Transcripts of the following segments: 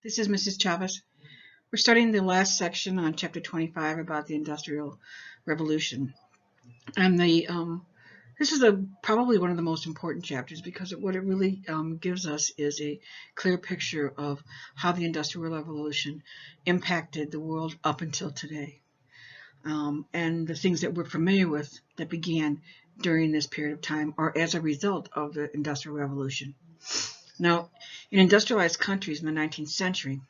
This is Mrs. Chavez. We're starting the last section on Chapter 25 about the Industrial Revolution. And this is probably one of the most important chapters because what it really gives us is a clear picture of how the Industrial Revolution impacted the world up until today. And the things that we're familiar with that began during this period of time or as a result of the Industrial Revolution. Now, in industrialized countries in the 19th century,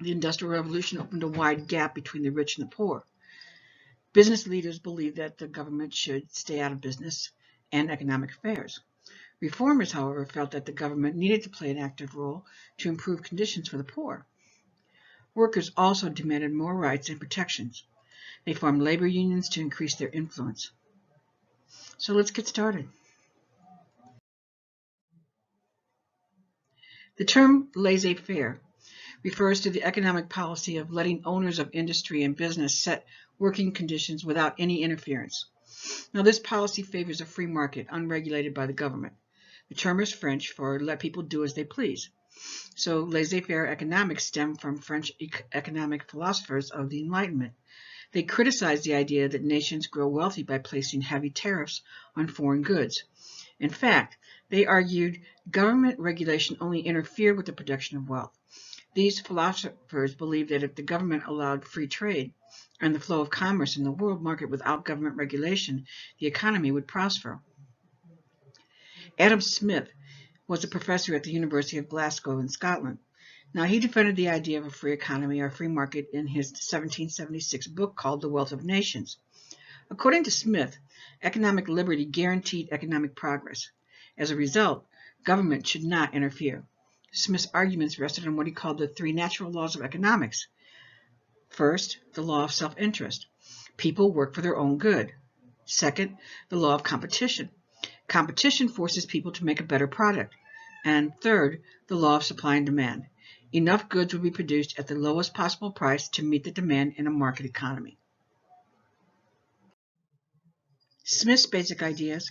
the Industrial Revolution opened a wide gap between the rich and the poor. Business leaders believed that the government should stay out of business and economic affairs. Reformers, however, felt that the government needed to play an active role to improve conditions for the poor. Workers also demanded more rights and protections. They formed labor unions to increase their influence. So let's get started. The term laissez-faire refers to the economic policy of letting owners of industry and business set working conditions without any interference. Now, this policy favors a free market unregulated by the government. The term is French for let people do as they please. So laissez-faire economics stem from French economic philosophers of the Enlightenment. They criticized the idea that nations grow wealthy by placing heavy tariffs on foreign goods. In fact, they argued government regulation only interfered with the production of wealth. These philosophers believed that if the government allowed free trade and the flow of commerce in the world market without government regulation, the economy would prosper. Adam Smith was a professor at the University of Glasgow in Scotland. Now, he defended the idea of a free economy or free market in his 1776 book called The Wealth of Nations. According to Smith, economic liberty guaranteed economic progress. As a result, government should not interfere. Smith's arguments rested on what he called the three natural laws of economics. First, the law of self-interest. People work for their own good. Second, the law of competition. Competition forces people to make a better product. And third, the law of supply and demand. Enough goods will be produced at the lowest possible price to meet the demand in a market economy. Smith's basic ideas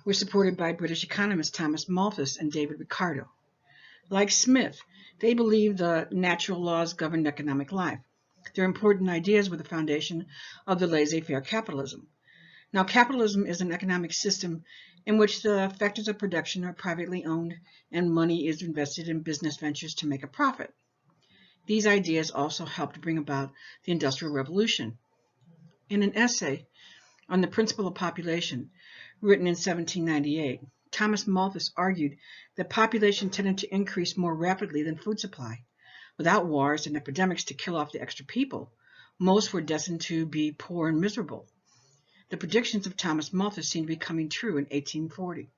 were supported by British economists Thomas Malthus and David Ricardo. Like Smith, they believed the natural laws governed economic life. Their important ideas were the foundation of the laissez-faire capitalism. Now, capitalism is an economic system in which the factors of production are privately owned and money is invested in business ventures to make a profit. These ideas also helped bring about the Industrial Revolution. In an essay on the principle of population, written in 1798, Thomas Malthus argued that population tended to increase more rapidly than food supply. Without wars and epidemics to kill off the extra people, most were destined to be poor and miserable. The predictions of Thomas Malthus seemed to be coming true in 1840.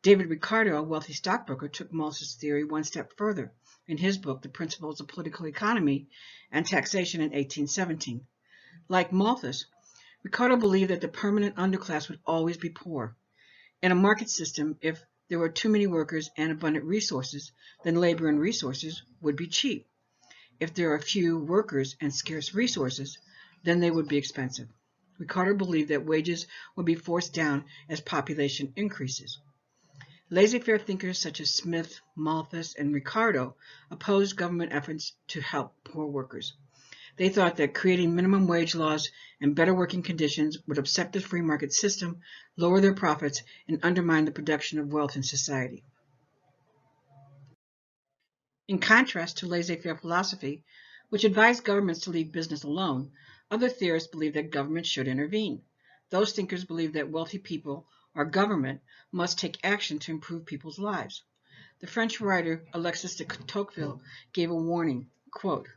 David Ricardo, a wealthy stockbroker, took Malthus' theory one step further in his book, The Principles of Political Economy and Taxation in 1817. Like Malthus, Ricardo believed that the permanent underclass would always be poor. In a market system, if there were too many workers and abundant resources, then labor and resources would be cheap. If there are few workers and scarce resources, then they would be expensive. Ricardo believed that wages would be forced down as population increases. Laissez-faire thinkers such as Smith, Malthus, and Ricardo opposed government efforts to help poor workers. They thought that creating minimum wage laws and better working conditions would upset the free market system, lower their profits, and undermine the production of wealth in society. In contrast to laissez-faire philosophy, which advised governments to leave business alone, other theorists believe that government should intervene. Those thinkers believe that wealthy people, or government, must take action to improve people's lives. The French writer Alexis de Tocqueville gave a warning, quote,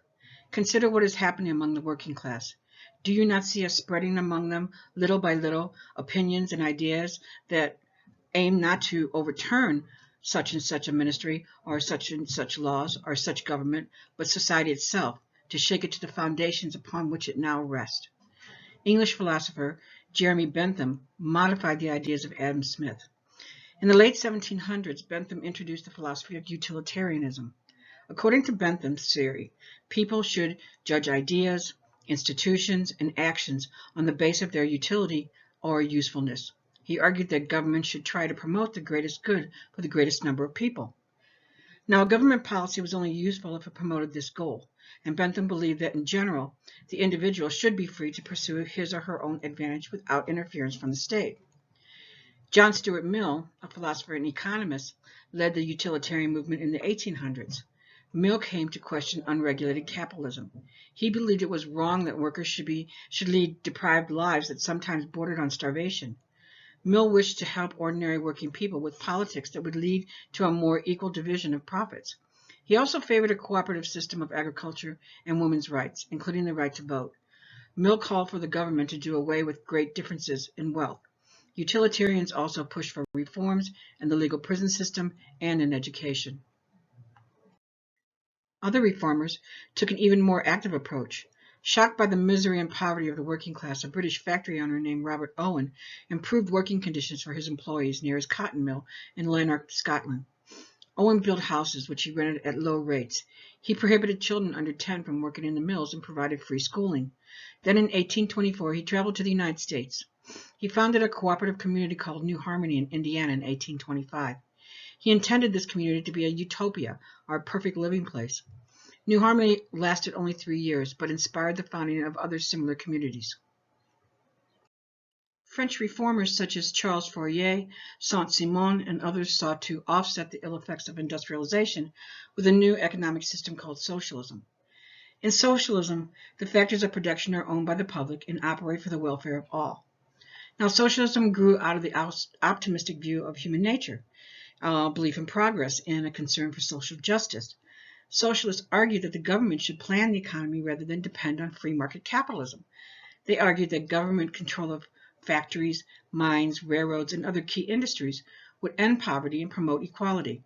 "Consider what is happening among the working class. Do you not see us spreading among them, little by little, opinions and ideas that aim not to overturn such and such a ministry, or such and such laws, or such government, but society itself, to shake it to the foundations upon which it now rests?" English philosopher Jeremy Bentham modified the ideas of Adam Smith. In the late 1700s, Bentham introduced the philosophy of utilitarianism. According to Bentham's theory, people should judge ideas, institutions, and actions on the basis of their utility or usefulness. He argued that government should try to promote the greatest good for the greatest number of people. Now, government policy was only useful if it promoted this goal, and Bentham believed that in general, the individual should be free to pursue his or her own advantage without interference from the state. John Stuart Mill, a philosopher and economist, led the utilitarian movement in the 1800s. Mill came to question unregulated capitalism. He believed it was wrong that workers should lead deprived lives that sometimes bordered on starvation. Mill wished to help ordinary working people with politics that would lead to a more equal division of profits. He also favored a cooperative system of agriculture and women's rights, including the right to vote. Mill called for the government to do away with great differences in wealth. Utilitarians also pushed for reforms in the legal prison system and in education. Other reformers took an even more active approach. Shocked by the misery and poverty of the working class, a British factory owner named Robert Owen improved working conditions for his employees near his cotton mill in Lanark, Scotland. Owen built houses which he rented at low rates. He prohibited children under 10 from working in the mills and provided free schooling. Then in 1824, he traveled to the United States. He founded a cooperative community called New Harmony in Indiana in 1825. He intended this community to be a utopia, or a perfect living place. New Harmony lasted only 3 years, but inspired the founding of other similar communities. French reformers such as Charles Fourier, Saint-Simon, and others sought to offset the ill effects of industrialization with a new economic system called socialism. In socialism, the factors of production are owned by the public and operate for the welfare of all. Now, socialism grew out of the optimistic view of human nature, a belief in progress, and a concern for social justice. Socialists argued that the government should plan the economy rather than depend on free market capitalism. They argued that government control of factories, mines, railroads, and other key industries would end poverty and promote equality.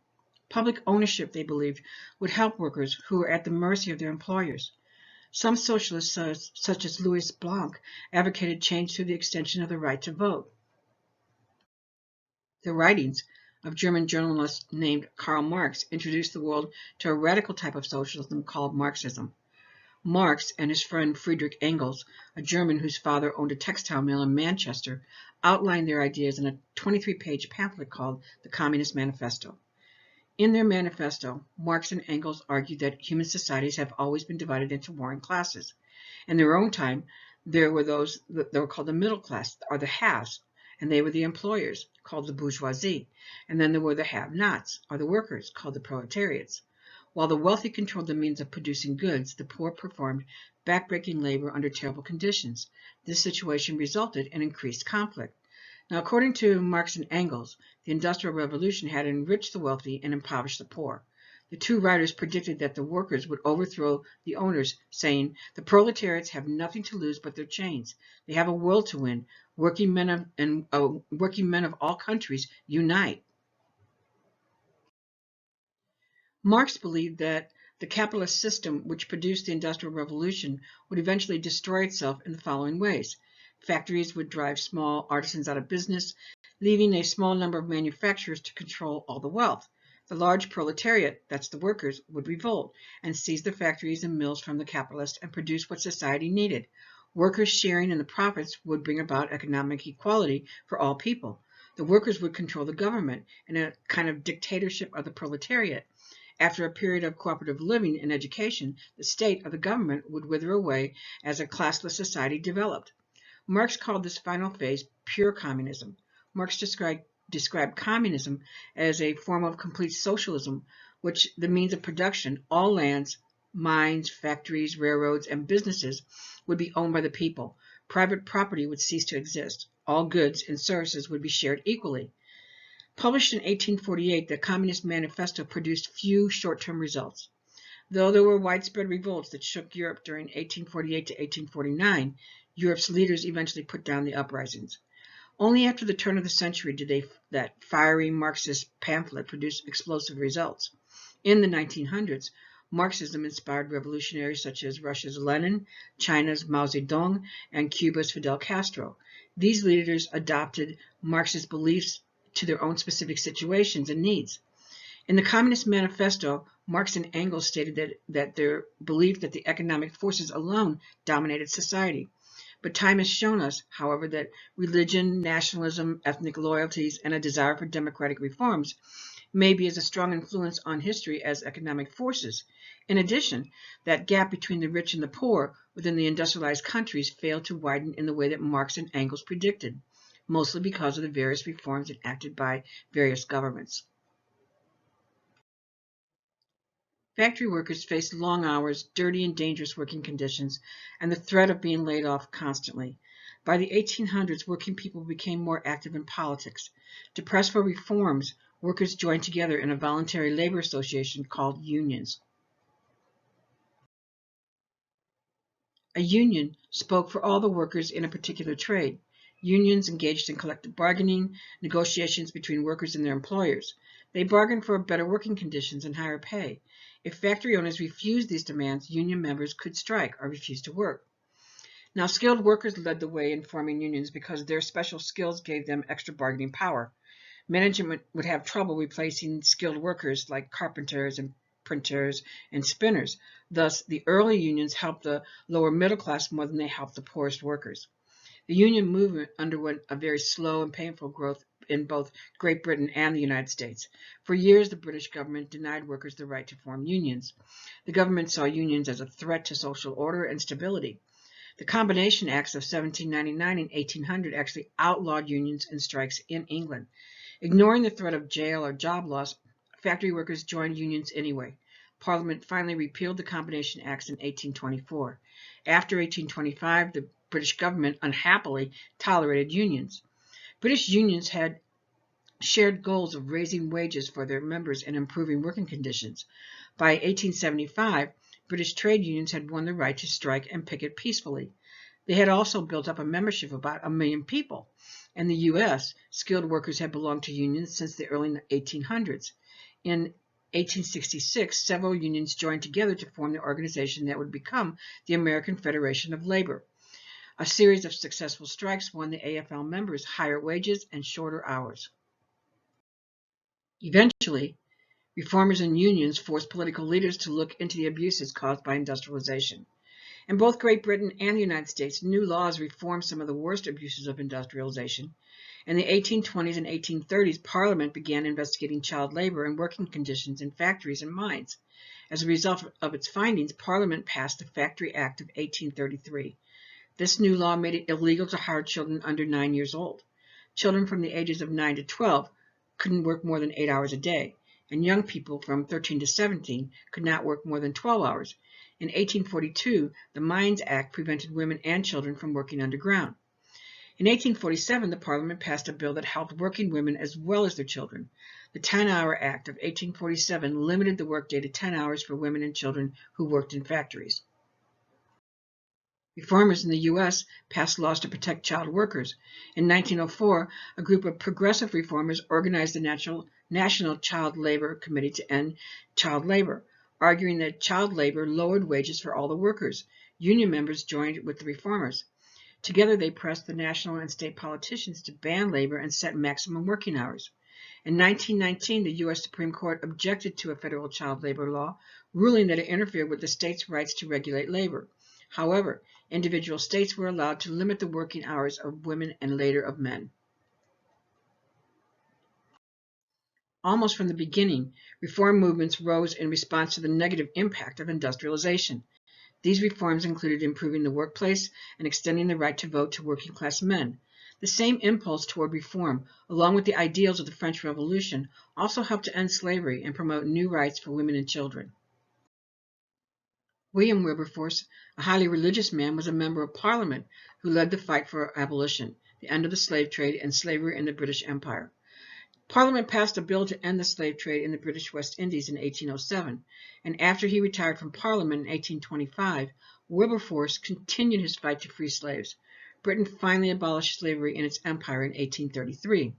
Public ownership, they believed, would help workers who were at the mercy of their employers. Some socialists, such as Louis Blanc, advocated change through the extension of the right to vote. The writings of German journalist named Karl Marx introduced the world to a radical type of socialism called Marxism. Marx and his friend Friedrich Engels, a German whose father owned a textile mill in Manchester, outlined their ideas in a 23-page pamphlet called the Communist Manifesto. In their manifesto, Marx and Engels argued that human societies have always been divided into warring classes. In their own time, there were those that were called the middle class, or the haves, and they were the employers, called the bourgeoisie. And then there were the have-nots, or the workers, called the proletariats. While the wealthy controlled the means of producing goods, the poor performed backbreaking labor under terrible conditions. This situation resulted in increased conflict. Now, according to Marx and Engels, the Industrial Revolution had enriched the wealthy and impoverished the poor. The two writers predicted that the workers would overthrow the owners, saying, "The proletariats have nothing to lose but their chains. They have a world to win. Working men of all countries, unite." Marx believed that the capitalist system which produced the Industrial Revolution would eventually destroy itself in the following ways. Factories would drive small artisans out of business, leaving a small number of manufacturers to control all the wealth. The large proletariat, that's the workers, would revolt and seize the factories and mills from the capitalists and produce what society needed. Workers sharing in the profits would bring about economic equality for all people. The workers would control the government in a kind of dictatorship of the proletariat. After a period of cooperative living and education, the state or the government would wither away as a classless society developed. Marx called this final phase pure communism. Marx described communism as a form of complete socialism, which the means of production, all lands, mines, factories, railroads, and businesses would be owned by the people. Private property would cease to exist. All goods and services would be shared equally. Published in 1848, the Communist Manifesto produced few short-term results. Though there were widespread revolts that shook Europe during 1848 to 1849, Europe's leaders eventually put down the uprisings. Only after the turn of the century did that fiery Marxist pamphlet produce explosive results. In the 1900s, Marxism inspired revolutionaries such as Russia's Lenin, China's Mao Zedong, and Cuba's Fidel Castro. These leaders adopted Marxist beliefs to their own specific situations and needs. In the Communist Manifesto, Marx and Engels stated that their belief that the economic forces alone dominated society. But time has shown us, however, that religion, nationalism, ethnic loyalties, and a desire for democratic reforms may be as a strong influence on history as economic forces. In addition, that gap between the rich and the poor within the industrialized countries failed to widen in the way that Marx and Engels predicted, mostly because of the various reforms enacted by various governments. Factory workers faced long hours, dirty and dangerous working conditions, and the threat of being laid off constantly. By the 1800s, working people became more active in politics. To press for reforms, workers joined together in a voluntary labor association called unions. A union spoke for all the workers in a particular trade. Unions engaged in collective bargaining, negotiations between workers and their employers. They bargained for better working conditions and higher pay. If factory owners refused these demands, union members could strike or refuse to work. Now, skilled workers led the way in forming unions because their special skills gave them extra bargaining power. Management would have trouble replacing skilled workers like carpenters and printers and spinners. Thus, the early unions helped the lower middle class more than they helped the poorest workers. The union movement underwent a very slow and painful growth in both Great Britain and the United States. For years, the British government denied workers the right to form unions. The government saw unions as a threat to social order and stability. The Combination Acts of 1799 and 1800 actually outlawed unions and strikes in England. Ignoring the threat of jail or job loss, factory workers joined unions anyway. Parliament finally repealed the Combination Acts in 1824. After 1825, the British government unhappily tolerated unions. British unions had shared goals of raising wages for their members and improving working conditions. By 1875, British trade unions had won the right to strike and picket peacefully. They had also built up a membership of about 1 million people. In the U.S., skilled workers had belonged to unions since the early 1800s. In 1866, several unions joined together to form the organization that would become the American Federation of Labor. A series of successful strikes won the AFL members higher wages and shorter hours. Eventually, reformers and unions forced political leaders to look into the abuses caused by industrialization. In both Great Britain and the United States, new laws reformed some of the worst abuses of industrialization. In the 1820s and 1830s, Parliament began investigating child labor and working conditions in factories and mines. As a result of its findings, Parliament passed the Factory Act of 1833. This new law made it illegal to hire children under 9 years old. Children from the ages of 9 to 12 couldn't work more than 8 hours a day, and young people from 13 to 17 could not work more than 12 hours. In 1842, the Mines Act prevented women and children from working underground. In 1847, the Parliament passed a bill that helped working women as well as their children. The 10-Hour Act of 1847 limited the workday to 10 hours for women and children who worked in factories. Reformers in the U.S. passed laws to protect child workers. In 1904, a group of progressive reformers organized the National Child Labor Committee to end child labor, arguing that child labor lowered wages for all the workers. Union members joined with the reformers. Together, they pressed the national and state politicians to ban labor and set maximum working hours. In 1919, the U.S. Supreme Court objected to a federal child labor law, ruling that it interfered with the states' rights to regulate labor. However, individual states were allowed to limit the working hours of women and later of men. Almost from the beginning, reform movements rose in response to the negative impact of industrialization. These reforms included improving the workplace and extending the right to vote to working class men. The same impulse toward reform, along with the ideals of the French Revolution, also helped to end slavery and promote new rights for women and children. William Wilberforce, a highly religious man, was a member of Parliament who led the fight for abolition, the end of the slave trade, and slavery in the British Empire. Parliament passed a bill to end the slave trade in the British West Indies in 1807, and after he retired from Parliament in 1825, Wilberforce continued his fight to free slaves. Britain finally abolished slavery in its empire in 1833.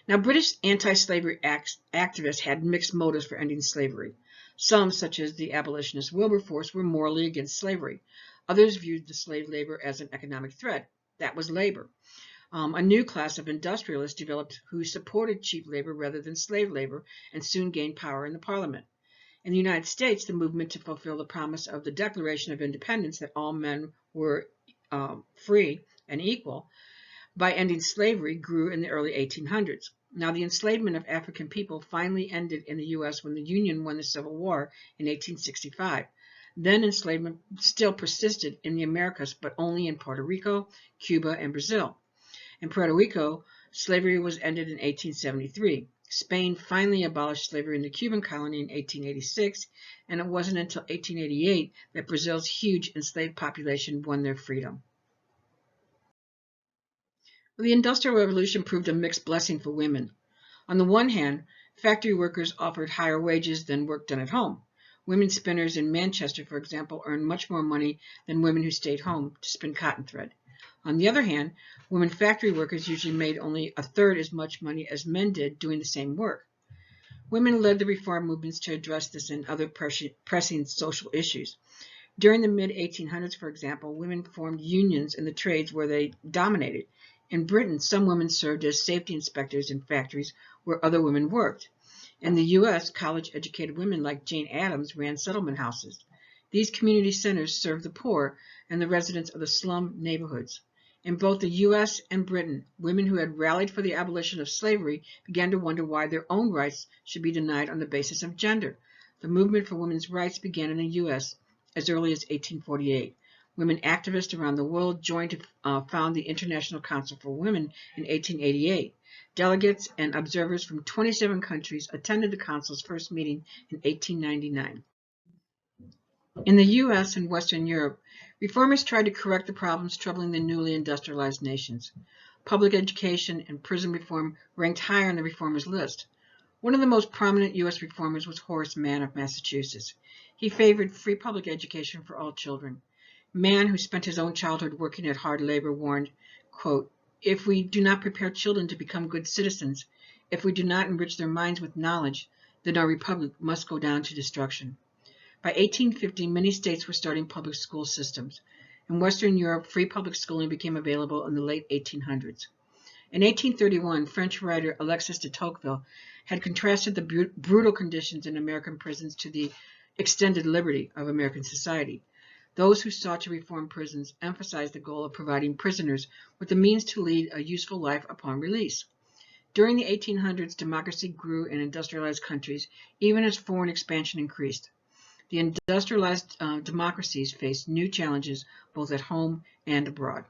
Now, British anti-slavery activists had mixed motives for ending slavery. Some, such as the abolitionist Wilberforce, were morally against slavery. Others viewed the slave labor as an economic threat. That was labor. A new class of industrialists developed who supported cheap labor rather than slave labor and soon gained power in the Parliament. In the United States, the movement to fulfill the promise of the Declaration of Independence that all men were free and equal by ending slavery grew in the early 1800s. Now, the enslavement of African people finally ended in the U.S. when the Union won the Civil War in 1865. Then enslavement still persisted in the Americas, but only in Puerto Rico, Cuba, and Brazil. In Puerto Rico, slavery was ended in 1873. Spain finally abolished slavery in the Cuban colony in 1886, and it wasn't until 1888 that Brazil's huge enslaved population won their freedom. The Industrial Revolution proved a mixed blessing for women. On the one hand, factory workers offered higher wages than work done at home. Women spinners in Manchester, for example, earned much more money than women who stayed home to spin cotton thread. On the other hand, women factory workers usually made only a third as much money as men did doing the same work. Women led the reform movements to address this and other pressing social issues. During the mid-1800s, for example, women formed unions in the trades where they dominated. In Britain, some women served as safety inspectors in factories where other women worked. In the U.S., college-educated women like Jane Addams ran settlement houses. These community centers served the poor and the residents of the slum neighborhoods. In both the U.S. and Britain, women who had rallied for the abolition of slavery began to wonder why their own rights should be denied on the basis of gender. The movement for women's rights began in the U.S. as early as 1848. Women activists around the world joined to found the International Council for Women in 1888. Delegates and observers from 27 countries attended the Council's first meeting in 1899. In the U.S. and Western Europe, reformers tried to correct the problems troubling the newly industrialized nations. Public education and prison reform ranked higher on the reformers' list. One of the most prominent U.S. reformers was Horace Mann of Massachusetts. He favored free public education for all children. Mann, who spent his own childhood working at hard labor, warned, quote, "If we do not prepare children to become good citizens, if we do not enrich their minds with knowledge, then our republic must go down to destruction." By 1850, many states were starting public school systems. In Western Europe, free public schooling became available in the late 1800s. In 1831, French writer Alexis de Tocqueville had contrasted the brutal conditions in American prisons to the extended liberty of American society. Those who sought to reform prisons emphasized the goal of providing prisoners with the means to lead a useful life upon release. During the 1800s, democracy grew in industrialized countries, even as foreign expansion increased. The industrialized democracies faced new challenges both at home and abroad.